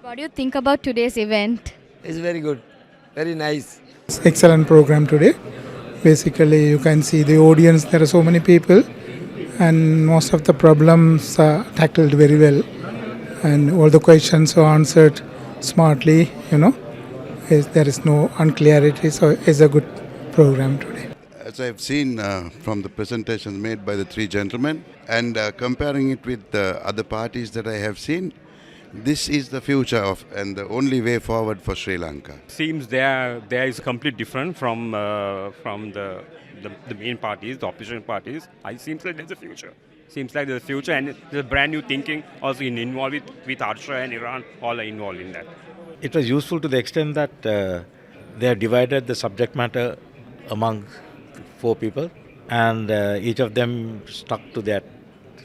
What do you think about today's event? It's very good, very nice. Excellent program today. Basically, you can see the audience. There are so many people, and most of the problems are tackled very well, and all the questions are answered smartly. There is no unclarity. So it's a good program today. As I've seen from the presentations made by the three gentlemen and comparing it with the other parties that I have seen, this is the future of and the only way forward for Sri Lanka. Seems there is complete different from the main parties, the opposition parties. It seems like there's a future. Seems like there's a future and there's a brand new thinking also involved with Russia and Iran. All are involved in that. It was useful to the extent that they have divided the subject matter among four people, and each of them stuck to that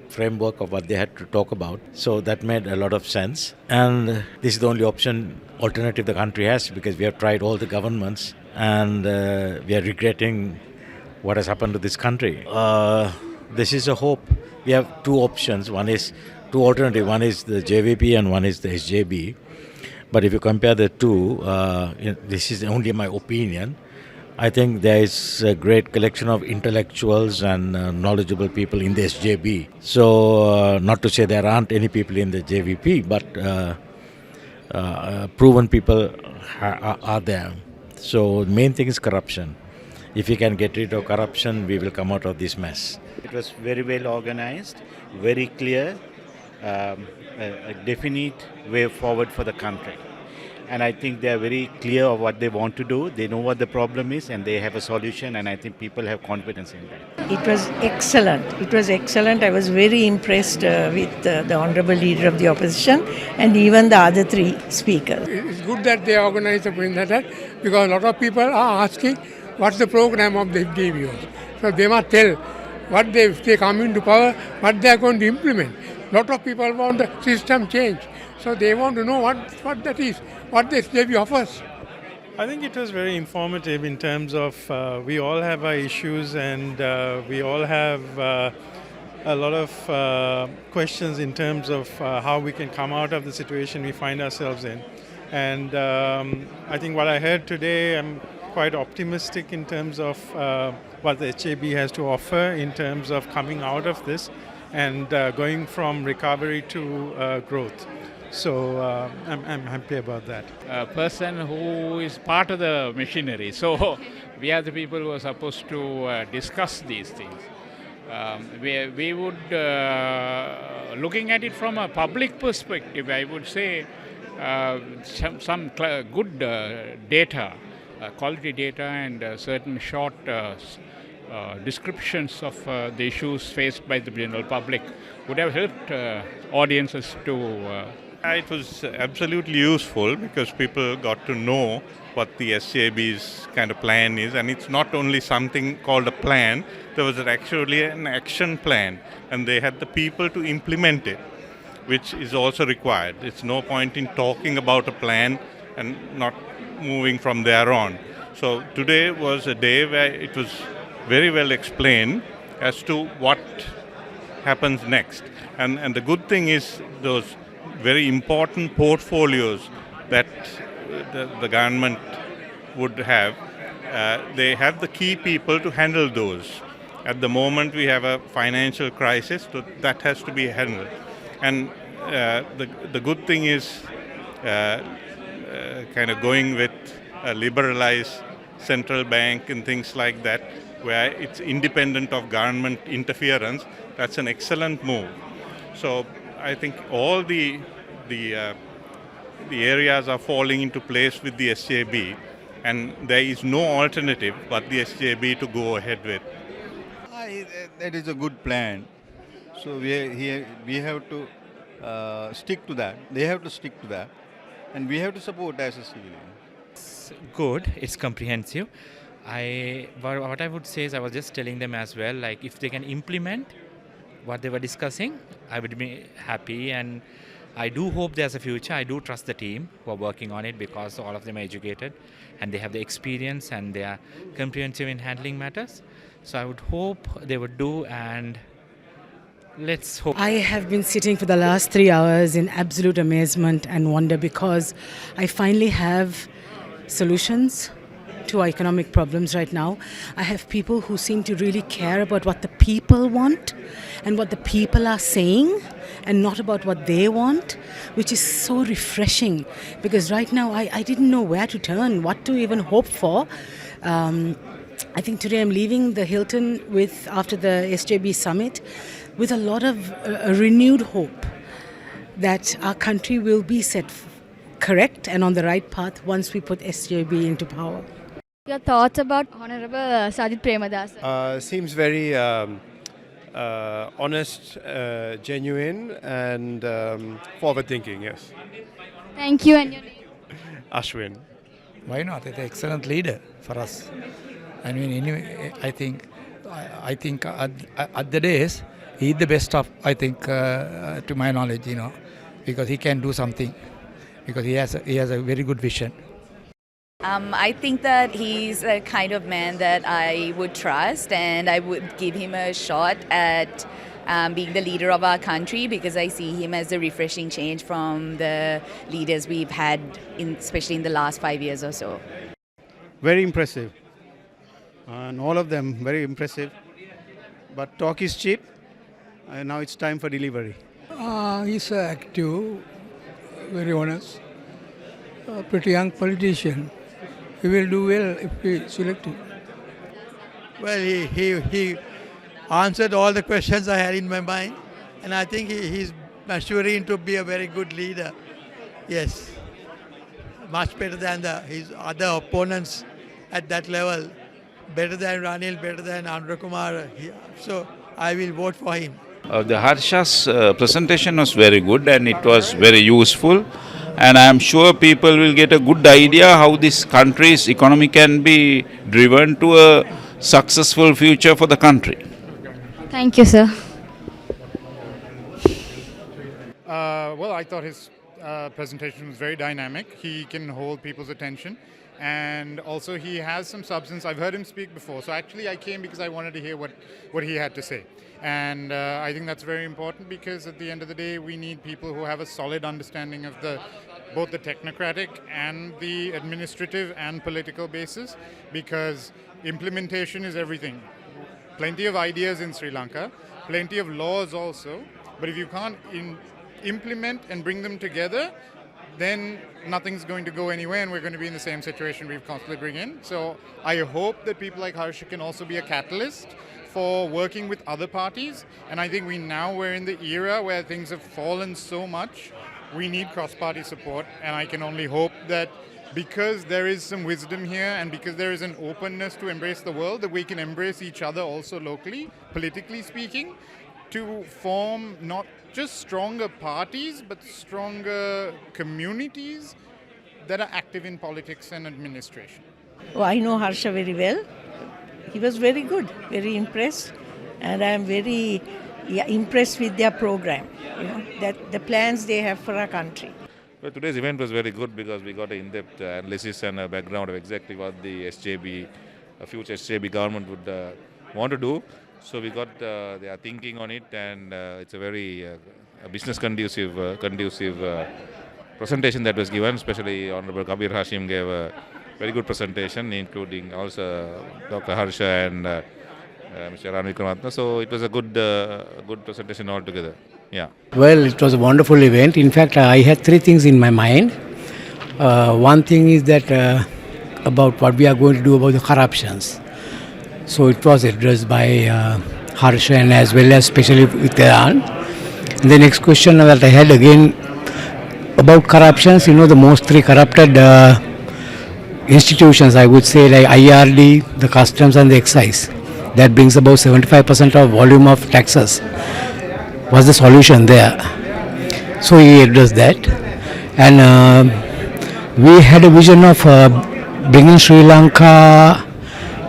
framework of what they had to talk about. So that made a lot of sense. And this is the only alternative the country has, because we have tried all the governments and we are regretting what has happened to this country. This is a hope. We have two options. One is two alternatives. One is the JVP and one is the SJB. But if you compare the two, this is only my opinion. I think there is a great collection of intellectuals and knowledgeable people in the SJB. So, not to say there aren't any people in the JVP, but proven people are there. So, the main thing is corruption. If we can get rid of corruption, we will come out of this mess. It was very well organized, very clear, a definite way forward for the country. And I think they are very clear of what they want to do. They know what the problem is and they have a solution, and I think people have confidence in that. It was excellent. It was excellent. I was very impressed with the Honorable Leader of the Opposition and even the other three speakers. It's good that they organize the presenter, because a lot of people are asking what's the program of the DBOs. So they must tell what if they come into power, what they are going to implement. A lot of people want the system change. So they want to know what that is, what the SJB offers. I think it was very informative in terms of we all have our issues, and we all have a lot of questions in terms of how we can come out of the situation we find ourselves in. And I think what I heard today, I'm quite optimistic in terms of what the HAB has to offer in terms of coming out of this and going from recovery to growth. So I'm happy about that. A person who is part of the machinery. So we are the people who are supposed to discuss these things. We would, looking at it from a public perspective, I would say some good data, quality data, and certain short descriptions of the issues faced by the general public would have helped audiences to It was absolutely useful because people got to know what the SCAB's kind of plan is, and it's not only something called a plan, there was actually an action plan, and they had the people to implement it, which is also required. It's no point in talking about a plan and not moving from there on. So today was a day where it was very well explained as to what happens next. And the good thing is those very important portfolios that the government would have, they have the key people to handle those. At the moment we have a financial crisis, so that has to be handled. And the good thing is kind of going with a liberalized central bank and things like that, where it's independent of government interference. That's an excellent move. So I think all the areas are falling into place with the SJB, and there is no alternative but the SJB to go ahead with. That is a good plan. So we have to stick to that. They have to stick to that, and we have to support as a civilian. It's good. It's comprehensive. What I would say is, I was just telling them as well, like if they can implement what they were discussing, I would be happy, and I do hope there's a future. I do trust the team who are working on it, because all of them are educated and they have the experience and they are comprehensive in handling matters. So I would hope they would do, and let's hope. I have been sitting for the last 3 hours in absolute amazement and wonder because I finally have solutions to our economic problems right now. I have people who seem to really care about what the people want and what the people are saying and not about what they want, which is so refreshing because right now I didn't know where to turn, what to even hope for. I think today I'm leaving the Hilton after the SJB summit with a lot of renewed hope that our country will be set correct and on the right path once we put SJB into power. Your thoughts about Honorable Sajid Premadasa? Seems very honest, genuine and forward-thinking, yes. Thank you, and your name? Ashwin. Why not? It's an excellent leader for us. I mean, anyway, I think at the days, he's the best of, I think, to my knowledge, because he can do something, because he has a very good vision. I think that he's a kind of man that I would trust, and I would give him a shot at being the leader of our country because I see him as a refreshing change from the leaders we've had, especially in the last 5 years or so. Very impressive. And all of them very impressive. But talk is cheap, and now it's time for delivery. He's active, very honest, pretty young politician. He will do well if we select him. Well, he answered all the questions I had in my mind, and I think he's maturing to be a very good leader. Yes, much better than his other opponents at that level. Better than Ranil, better than Andhra Kumar. So I will vote for him. The Harsha's presentation was very good and it was very useful. And I am sure people will get a good idea how this country's economy can be driven to a successful future for the country. Thank you, sir. Well, I thought his presentation was very dynamic. He can hold people's attention. And also he has some substance. I've heard him speak before. So actually I came because I wanted to hear what he had to say. And I think that's very important because at the end of the day, we need people who have a solid understanding of both the technocratic and the administrative and political basis, because implementation is everything. Plenty of ideas in Sri Lanka, plenty of laws also, but if you can't implement and bring them together, then nothing's going to go anywhere and we're going to be in the same situation we've constantly bring in. So I hope that people like Harsha can also be a catalyst for working with other parties. And I think we're in the era where things have fallen so much, we need cross-party support. And I can only hope that because there is some wisdom here and because there is an openness to embrace the world, that we can embrace each other also locally, politically speaking, to form not just stronger parties, but stronger communities that are active in politics and administration. Oh, I know Harsha very well. He was very good, very impressed, and I am very impressed with their program, that the plans they have for our country. Well, today's event was very good because we got an in-depth analysis and a background of exactly what the future SJB government would want to do. So we got their thinking on it, and it's a very business conducive presentation that was given. Especially Honorable Kabir Hashim gave a very good presentation, including also Dr. Harsha and Mr. Ranil Wickramaratne. So it was a good presentation altogether. Yeah. Well, it was a wonderful event. In fact, I had three things in my mind. One thing is that about what we are going to do about the corruptions. So it was addressed by Harsha and as well as especially with Iran. The next question that I had again about corruptions, the most three corrupted institutions, I would say, like IRD, the customs and the excise. That brings about 75% of volume of taxes. Was the solution there? So he addressed that. And we had a vision of bringing Sri Lanka,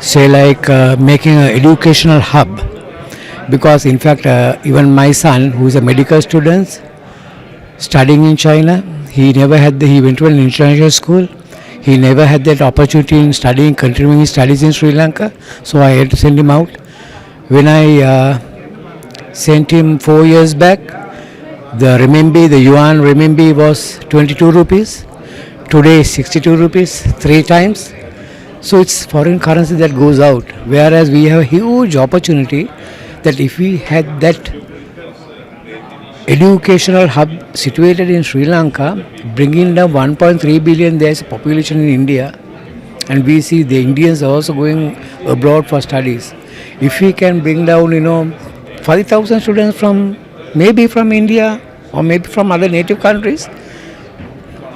say like making an educational hub, because in fact even my son, who is a medical student studying in China, he went to an international school, he never had that opportunity in continuing his studies in Sri Lanka, so I had to send him out. When I sent him 4 years back. The renminbi, the yuan renminbi was 22 rupees. Today is 62 rupees, 3 times. So it's foreign currency that goes out. Whereas we have a huge opportunity that if we had that educational hub situated in Sri Lanka, bringing down 1.3 billion, there's a population in India, and we see the Indians are also going abroad for studies. If we can bring down, 40,000 students from India or maybe from other native countries,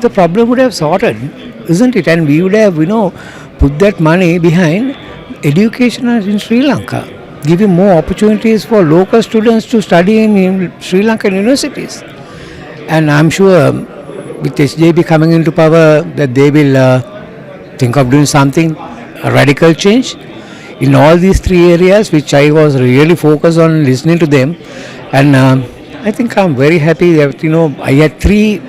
the problem would have sorted, isn't it? And we would have, put that money behind education in Sri Lanka, giving more opportunities for local students to study in Sri Lankan universities. And I'm sure with SJB coming into power that they will think of doing something, a radical change in all these 3 areas, which I was really focused on listening to them. And I think I'm very happy that, I had 3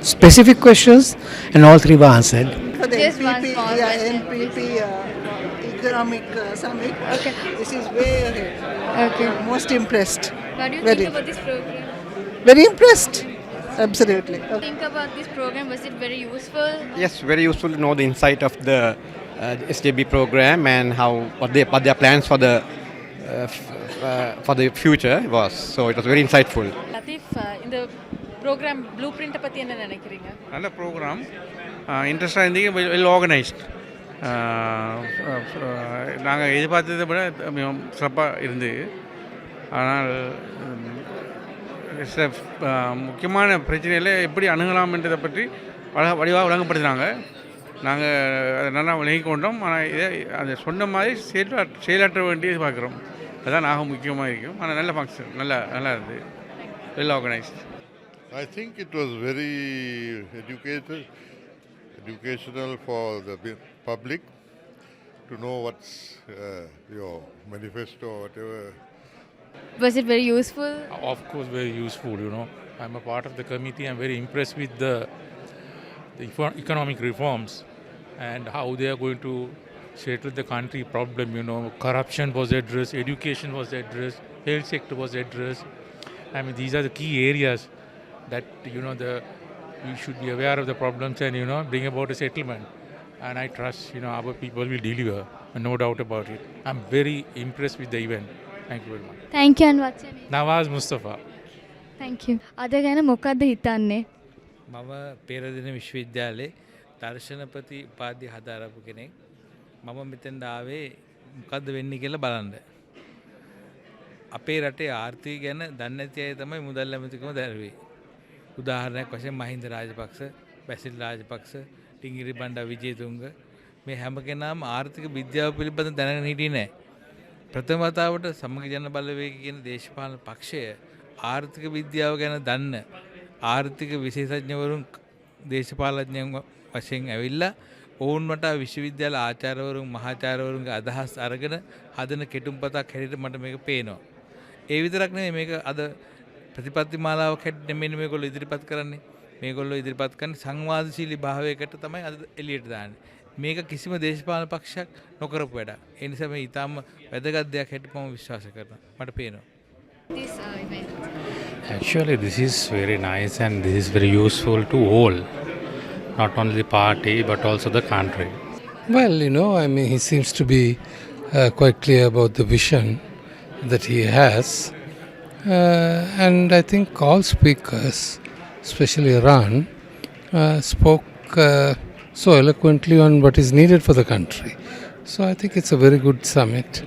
specific questions and all 3 were answered. For the Just one NPP, small NPP economic summit, this is way ahead. Okay. Most impressed. What do you Very- think about this program? Very impressed. Absolutely. What do you think about this program? Was it very useful? Yes, very useful to know the insight of the SJB program and what their plans for the future was. So it was very insightful. Latif, இந்த program blue பிரிண்ட்டை பற்றி என்ன நினைக்கிறீங்க? நல்ல program, இன்ட்ரெஸ்டாக இருந்தீங்க, well organised. நாங்கள் எதிர்பார்த்ததை விட மிகவும் சிறப்பாக இருந்து, ஆனால் சில முக்கியமான பிரச்சனையில் எப்படி அணுகலாம்ன்றதை பற்றி வடிவாக வழங்கப்படுத்தினாங்க. நாங்கள் அதை நல்லா விலகி கொண்டோம். ஆனால் இதை அதை சொன்ன மாதிரி செயலாற்ற வேண்டியது பார்க்குறோம். அதுதான் நாங்கள் முக்கியமாக இருக்கும். ஆனால் நல்ல ஃபங்க்ஷன், நல்லா இருந்தது, well organised. I think it was very educational for the public to know what's your manifesto or whatever. Was it very useful? Of course, very useful, I'm a part of the committee. I'm very impressed with the economic reforms and how they are going to settle the country problem, Corruption was addressed, education was addressed, health sector was addressed. I mean, these are the key areas that, we should be aware of the problems and, bring about a settlement. And I trust, our people will deliver, no doubt about it. I'm very impressed with the event. Thank you very much. Thank you, and what's your name? Nawaz Mustafa. Thank you. අද ගැන මොකක්ද හිතන්නේ? මම පෙරදින විශ්වවිද්‍යාලයේ දර්ශනපති උපාධිය හදාරපු කෙනෙක්. මම මෙතෙන්ට ආවේ මොකද්ද වෙන්නේ කියලා බලන්න. අපේ රටේ ආර්ථිකය ගැන දන්නේ නැති අය තමයි මුදල් ඇමතිකම දැරුවේ. උදාහරණයක් වශයෙන් මහින්ද රාජපක්ෂ, බැසිල් රාජපක්ෂ, ටිංගිරි බණ්ඩා විජේතුංග මේ හැම කෙනාම ආර්ථික විද්‍යාව පිළිබඳ දැනගෙන හිටියේ නැහැ. ප්‍රථම වතාවට සමගි ජන බලවේග කියන දේශපාලන පක්ෂය ආර්ථික විද්‍යාව ගැන දන්න ආර්ථික විශේෂඥවරුන් දේශපාලඥයන් වශයෙන් ඇවිල්ලා ඔවුන් මට විශ්වවිද්‍යාල ආචාර්යවරුන් මහාචාර්යවරුන්ගේ අදහස් අරගෙන හදන කෙටුම්පතක් හැටියට මට මේක පේනවා. ඒ විතරක් නෙමෙයි මේක අද ප්‍රතිපත්ති මාලාවක් හැටියට මෙන්න මේගොල්ලෝ ඉදිරිපත් කරන්නේ. මේගොල්ලෝ ඉදිරිපත් කරන්නේ සංවාදශීලී භාවයකට තමයි අද එළියට දාන්නේ. මේක කිසිම දේශපාලන පක්ෂයක් නොකරපු වැඩක්. ඒ නිසා මේ ඊටාම වැදගත් දෙයක් හැටියට මම විශ්වාස කරනවා. මට පේනවා. This event. Actually, this is very nice and this is very useful to all, not only the party but also the country. Well, he seems to be quite clear about the vision that he has. And I think all speakers, especially Iran, spoke so eloquently on what is needed for the country. So I think it's a very good summit.